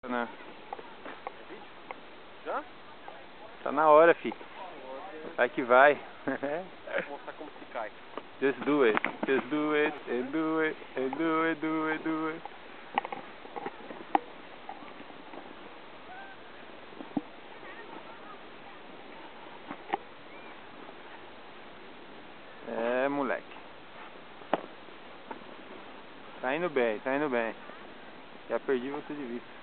Não. Já? Tá na hora, fi. Vai que vai. Vou mostrar como se cai. Just do it. Just do it. And do it. And do it. Do it. Do it. É, moleque. Tá indo bem, tá indo bem. Já perdi você de vista.